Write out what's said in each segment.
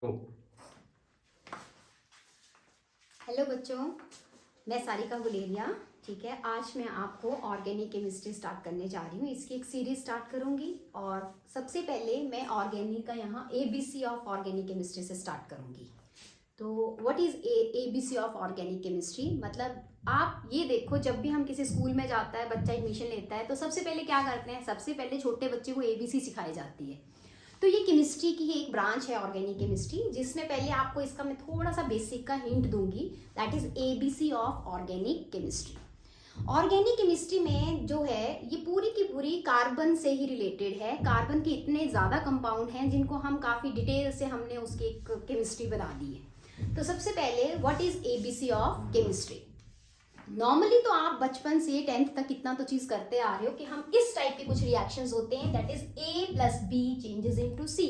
ओ, hello बच्चों, मैं सारिका गुलेरिया। ठीक है, आज मैं आपको ऑर्गेनिक केमिस्ट्री स्टार्ट करने जा रही हूँ। इसकी एक सीरीज स्टार्ट करूँगी और सबसे पहले मैं ऑर्गेनिक का यहाँ ABC ऑफ ऑर्गेनिक केमिस्ट्री से स्टार्ट करूँगी। तो what is ABC of organic chemistry? मतलब आप ये देखो, जब भी हम किसी स्कूल में जाता है, बच्चा एडमिशन लेता है, तो सबसे पहले क्या करते हैं? सबसे पहले छोटे बच्चे को ABC सिखाई जाती है। तो ये केमिस्ट्री की ही एक ब्रांच है, ऑर्गेनिक केमिस्ट्री, जिसमें पहले आपको इसका मैं थोड़ा सा बेसिक का हिंट दूंगी। That is ABC of organic chemistry. Organic chemistry में जो है ये पूरी की पूरी कार्बन से ही रिलेटेड है। कार्बन के इतने ज़्यादा कंपाउंड हैं जिनको हम काफ़ी डिटेल से हमने उसकी एक केमिस्ट्री बना दी है। तो सबसे पहले what is ABC of chemistry? Normally तो आप बचपन से 10th तक इतना तो चीज करते आ रहे हो कि हम इस टाइप के कुछ रिएक्शंस होते हैं, that is A+B changes into C।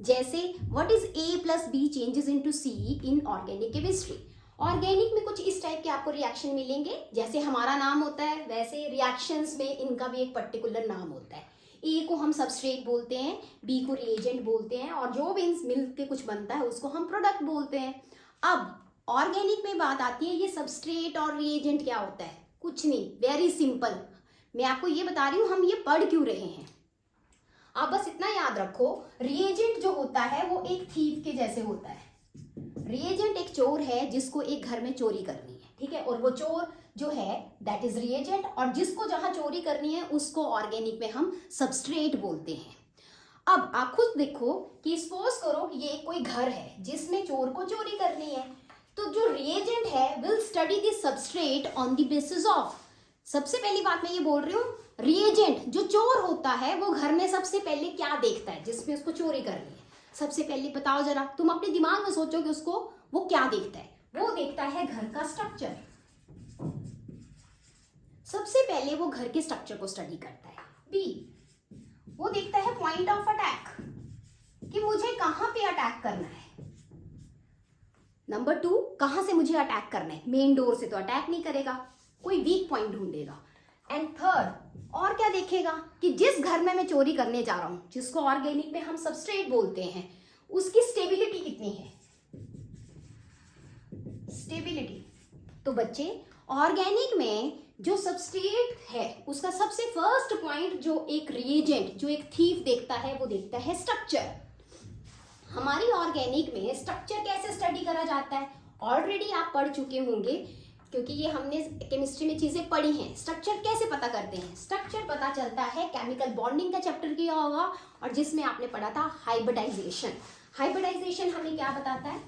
जैसे what is A+B changes into C in organic chemistry? Organic में कुछ इस टाइप के आपको रिएक्शन मिलेंगे। जैसे हमारा नाम होता है, वैसे रिएक्शंस में इनका भी एक पर्टिकुलर नाम होता है। A को हम सबस्ट्रेट बोलते हैं, B को रिएजेंट बोलते हैं, और जो भी मिल के कुछ बनता है उसको हम प्रोडक्ट बोलते हैं। अब ऑर्गेनिक में बात आती है, ये सबस्ट्रेट और रिएजेंट क्या होता है? कुछ नहीं, वेरी सिंपल। मैं आपको ये बता रही हूँ हम ये पढ़ क्यों रहे हैं। आप बस इतना याद रखो, रिएजेंट जो होता है वो एक थीव के जैसे होता है। रिएजेंट एक चोर है जिसको एक घर में चोरी करनी है, ठीक है, और वो चोर जो है दैट इज रिएजेंट, और जिसको जहां चोरी करनी है उसको ऑर्गेनिक में हम सबस्ट्रेट बोलते हैं। अब आप खुद देखो कि सपोज करो कि ये कोई घर है जिसमें चोर को चोरी करनी है, तो जो रिएजेंट है will study the substrate on the basis of. सबसे पहली बात मैं ये बोल रही हूँ, रिएजेंट जो चोर होता है वो घर में सबसे पहले क्या देखता है जिसमें उसको चोरी करनी है? सबसे पहले बताओ जरा, तुम अपने दिमाग में सोचो कि उसको वो क्या देखता है। वो देखता है घर का स्ट्रक्चर। सबसे पहले वो घर के स्ट्रक्चर को स्टडी करता है। बी, वो देखता है पॉइंट ऑफ अटैक, कि मुझे कहां पे अटैक करना है। नंबर 2, कहां से मुझे अटैक करना है? मेन डोर से तो अटैक नहीं करेगा, कोई वीक पॉइंट ढूंढेगा। एंड थर्ड, और क्या देखेगा कि जिस घर में मैं चोरी करने जा रहा हूं, जिसको ऑर्गेनिक में हम सबस्ट्रेट बोलते हैं, उसकी स्टेबिलिटी कितनी है? स्टेबिलिटी। तो बच्चे, ऑर्गेनिक में जो सबस्ट्रेट है उसका सबसे फर्स्ट पॉइंट जो एक रिएजेंट, जो एक थीव देखता है, वो देखता है स्ट्रक्चर। हमारी ऑर्गेनिक में स्ट्रक्चर कैसे स्टडी करा जाता है ऑलरेडी आप पढ़ चुके होंगे, क्योंकि ये हमने केमिस्ट्री में चीजें पढ़ी हैं। स्ट्रक्चर कैसे पता करते हैं? स्ट्रक्चर पता चलता है, केमिकल बॉन्डिंग का चैप्टर किया होगा, और जिसमें आपने पढ़ा था हाइब्रिडाइजेशन। हाइब्रिडाइजेशन हमें क्या बताता है?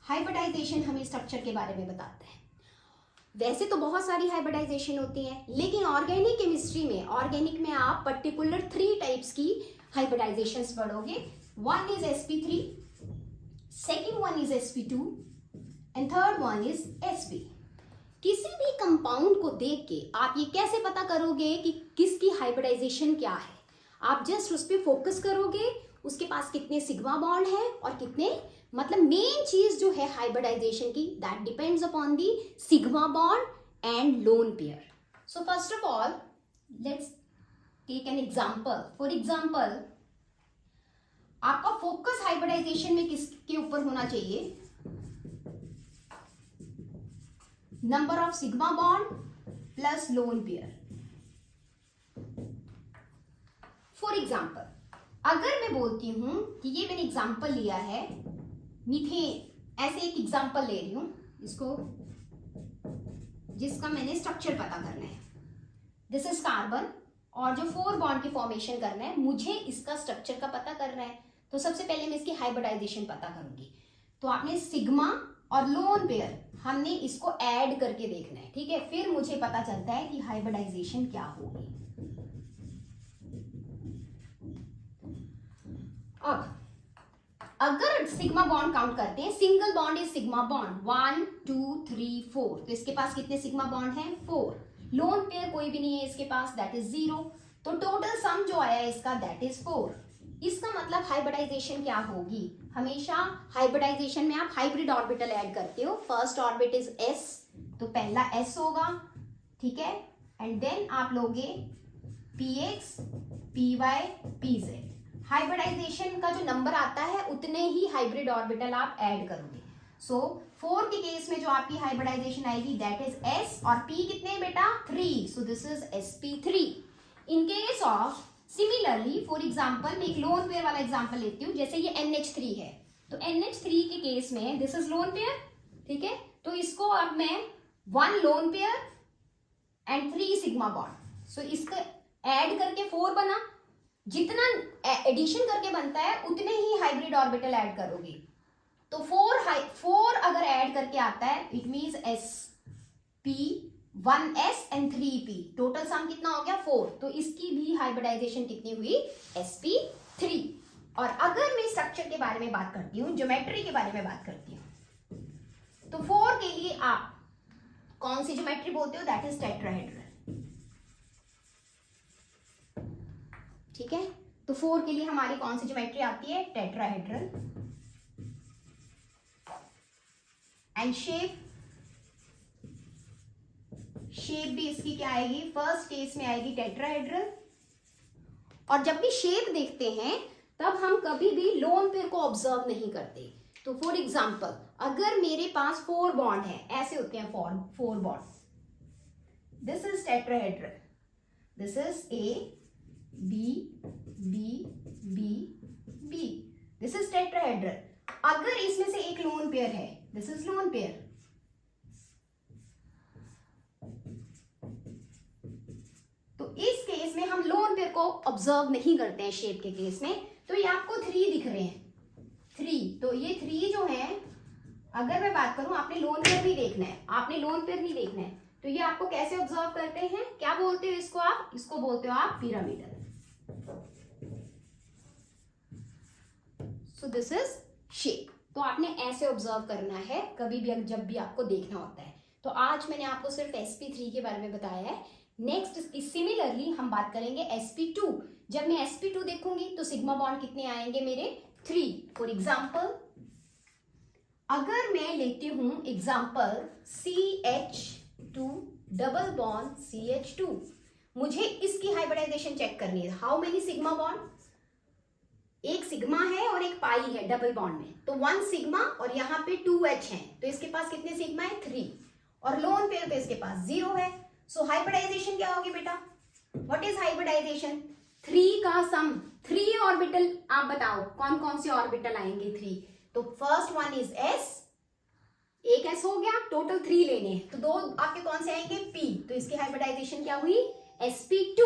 हाइब्रिडाइजेशन हमें स्ट्रक्चर के बारे में बताता है। वैसे तो बहुत सारी हाइब्रिडाइजेशन होती है, लेकिन ऑर्गेनिक केमिस्ट्री में, ऑर्गेनिक में आप पर्टिकुलर 3 टाइप्स की हाइब्रिडाइजेशंस पढ़ोगे। One is sp3, second one is sp2 and third one is sp। किसी भी कंपाउंड को देख के आप ये कैसे पता करोगे कि किसकी हाइब्रिडाइजेशन क्या है? आप जस्ट उस पर फोकस करोगे, उसके पास कितने सिग्मा बॉन्ड है और कितने, मतलब मेन चीज जो है हाइब्रिडाइजेशन की, that depends upon the sigma bond and lone pair. So first of all let's take an example. For example, आपका फोकस हाइब्रिडाइजेशन में किसके ऊपर होना चाहिए? Number of sigma bond plus lone pair. For example, अगर मैं बोलती हूं कि ये मैंने एग्जाम्पल लिया है मीथेन, ऐसे एक एग्जाम्पल ले रही हूं इसको, जिसका मैंने स्ट्रक्चर पता करना है। दिस इज कार्बन, और जो 4 बॉन्ड की फॉर्मेशन करना है, मुझे इसका स्ट्रक्चर का पता करना है। तो सबसे पहले मैं इसकी हाइब्रिडाइजेशन पता करूंगी। तो आपने सिग्मा और लोन पेयर, हमने इसको ऐड करके देखना है, ठीक है। फिर मुझे पता चलता है कि हाइब्रिडाइजेशन क्या होगी। अब अगर सिग्मा बॉन्ड काउंट करते हैं, single bond is sigma bond 1 2 3 4, तो इसके पास कितने सिग्मा बॉन्ड हैं? 4। लोन पेयर कोई भी नहीं है इसके पास, दैट इज 0। तो टोटल सम जो आया इसका दैट इज 4। इसका मतलब हाइब्रिडाइजेशन क्या होगी? हमेशा हाइब्रिडाइजेशन में आप हाइब्रिड ऑर्बिटल ऐड करते हो। फर्स्ट ऑर्बिट इज s, तो पहला s होगा, ठीक है, एंड देन आप लोगे px py pz। हाइब्रिडाइजेशन का जो नंबर आता है उतने ही हाइब्रिड ऑर्बिटल आप ऐड करोगे। सो 4 के केस में जो आपकी हाइब्रिडाइजेशन आएगी दैट इज s, और p कितने बेटा 3, so this is sp3। In case of similarly for example मैं एक लोन पेयर वाला एग्जांपल लेती हूँ, जैसे ये NH3 है, तो NH3 के केस में दिस इज लोन पेयर, ठीक है, तो इसको अब मैं 1 lone pair and 3 sigma bond, so इसका ऐड करके 4 बना, जितना एडिशन करके बनता है उतने ही हाइब्रिड ऑर्बिटल ऐड करोगे। तो 4 अगर ऐड करके आता है it means sp 1s and 3p, total sum कितना हो गया 4, तो इसकी भी हाइब्रिडाइजेशन कितनी हुई sp3। और अगर मैं स्ट्रक्चर के बारे में बात करती हूँ, ज्योमेट्री के बारे में बात करती हूँ, तो 4 के लिए आप कौन सी ज्योमेट्री बोलते हो, दैट इज टेट्राहेड्रल, ठीक है। तो 4 के लिए हमारी कौन सी ज्योमेट्री आती है, टेट्राहेड्रल। एंड शेप भी इसकी क्या आएगी, फर्स्ट केस में आएगी टेट्राहेड्रल। और जब भी शेप देखते हैं तब हम कभी भी लोन पेयर को ऑब्जर्व नहीं करते। तो फॉर एग्जांपल अगर मेरे पास 4 बॉन्ड है, ऐसे होते हैं 4 bond, this is tetrahedral, this is A B B B B, this is tetrahedral. अगर इसमें से एक लोन पेयर है, दिस इज लोन पेयर, तो इस केस में हम लोन पेयर को ऑब्जर्व नहीं करते हैं शेप के केस में। तो ये आपको 3 दिख रहे हैं, 3, तो ये 3 जो है, अगर मैं बात करूं आपने लोन पेयर नहीं देखना है, आपने लोन पेयर नहीं देखना है, तो ये आपको कैसे ऑब्जर्व करते हैं, क्या बोलते हो इसको आप, इसको बोलते हो आप pyramidal. So this is shape, तो आपने ऐसे ऑब्जर्व करना है कभी भी जब भी आपको देखना होता है। तो आज मैंने आपको सिर्फ sp3 के बारे में बताया है। नेक्स्ट सिमिलरली हम बात करेंगे sp2। जब मैं sp2 देखूंगी तो सिग्मा बॉन्ड कितने आएंगे मेरे 3। फॉर एग्जाम्पल अगर मैं लेती हूं example CH2 double bond CH2, मुझे इसकी हाइब्रिडाइजेशन चेक करनी है। हाउ मेनी सिग्मा बॉन्ड, एक सिग्मा है और एक पाई है डबल बॉन्ड में, तो 1 सिग्मा और यहाँ पे 2H है, तो इसके पास कितने सिग्मा है 3, और लोन पेयर पे इसके पास 0 है। सो हाइब्रिडाइजेशन क्या होगी बेटा, व्हाट इज हाइब्रिडाइजेशन, 3 का सम, 3 ऑर्बिटल आप बताओ कौन कौन से ऑर्बिटल आएंगे 3, तो फर्स्ट वन इज S, एक S हो गया, टोटल 3 लेने हैं, तो 2 आपके कौन से आएंगे P, तो इसकी हाइब्रिडाइजेशन क्या हुई sp2।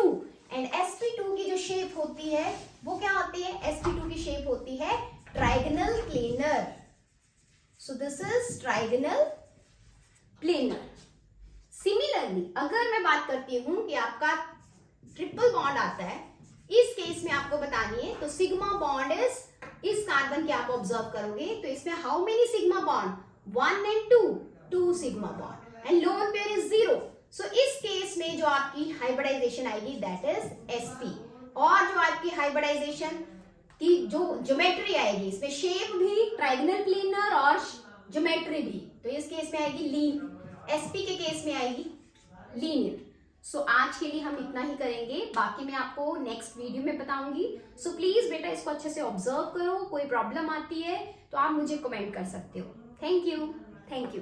एंड sp2 की जो शेप होती है वो क्या होती है, sp2 की शेप होती है trigonal planar. So this is trigonal planar. Similarly अगर मैं बात करती हूं कि आपका ट्रिपल बॉन्ड आता है, इस केस में आपको बतानी है, तो सिग्मा बॉन्ड इस कार्बन के आप ऑब्जर्व करोगे, तो इसमें how many sigma bond, 1 and 2 sigma bond, and lone pair is 0। सो इस केस में जो आपकी हाइब्रिडाइजेशन आएगी दैट इज sp। और जो आपकी हाइब्रिडाइजेशन की जो ज्योमेट्री आएगी, इसमें शेप भी ट्राइगोनल प्लेनर और ज्योमेट्री भी, तो इस केस में आएगी लीन, sp के केस में आएगी लीनियर। सो आज के लिए हम इतना ही करेंगे, बाकी मैं आपको नेक्स्ट वीडियो में बताऊंगी। सो प्लीज बेटा इसको अच्छे से ऑब्जर्व करो, कोई प्रॉब्लम आती है तो आप मुझे कमेंट कर सकते हो। Thank you.